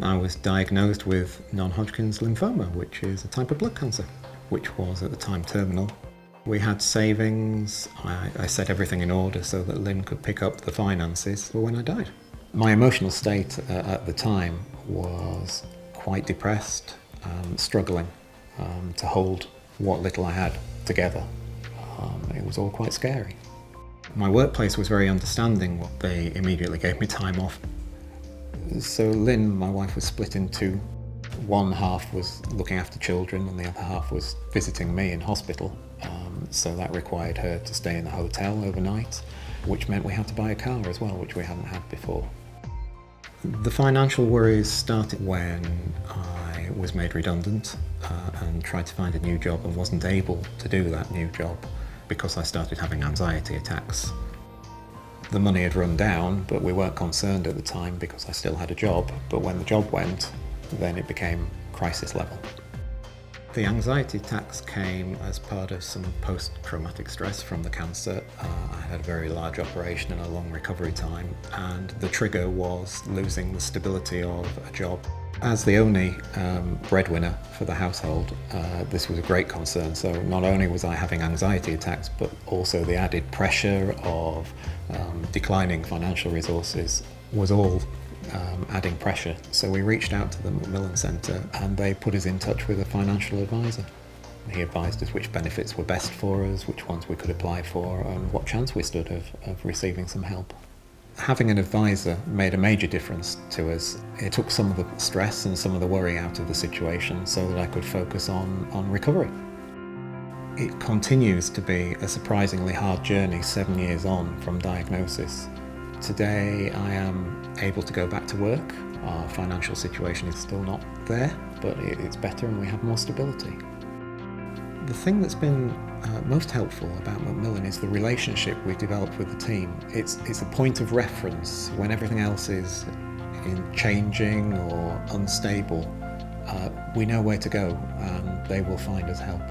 I was diagnosed with non-Hodgkin's lymphoma, which is a type of blood cancer, which was at the time terminal. We had savings. I set everything in order so that Lynn could pick up the finances for when I died. My emotional state at the time was quite depressed, struggling to hold what little I had together. It was all quite scary. My workplace was very understanding. They immediately gave me time off. So Lynn, my wife, was split in two. One half was looking after children and the other half was visiting me in hospital. So that required her to stay in the hotel overnight, which meant we had to buy a car as well, which we hadn't had before. The financial worries started when I was made redundant and tried to find a new job and wasn't able to do that new job because I started having anxiety attacks. The money had run down, but we weren't concerned at the time because I still had a job. But when the job went, then it became crisis level. The anxiety attacks came as part of some post-traumatic stress from the cancer. I had a very large operation and a long recovery time, and the trigger was losing the stability of a job. As the only breadwinner for the household, this was a great concern. So not only was I having anxiety attacks, but also the added pressure of declining financial resources was all adding pressure. So we reached out to the Macmillan Centre and they put us in touch with a financial advisor. He advised us which benefits were best for us, which ones we could apply for, and what chance we stood of receiving some help. Having an advisor made a major difference to us. It took some of the stress and some of the worry out of the situation so that I could focus on recovery. It continues to be a surprisingly hard journey 7 years on from diagnosis. Today I am able to go back to work. Our financial situation is still not there, but it's better and we have more stability. The thing that's been most helpful about Macmillan is the relationship we've developed with the team. It's a point of reference when everything else is changing or unstable. We know where to go and they will find us help.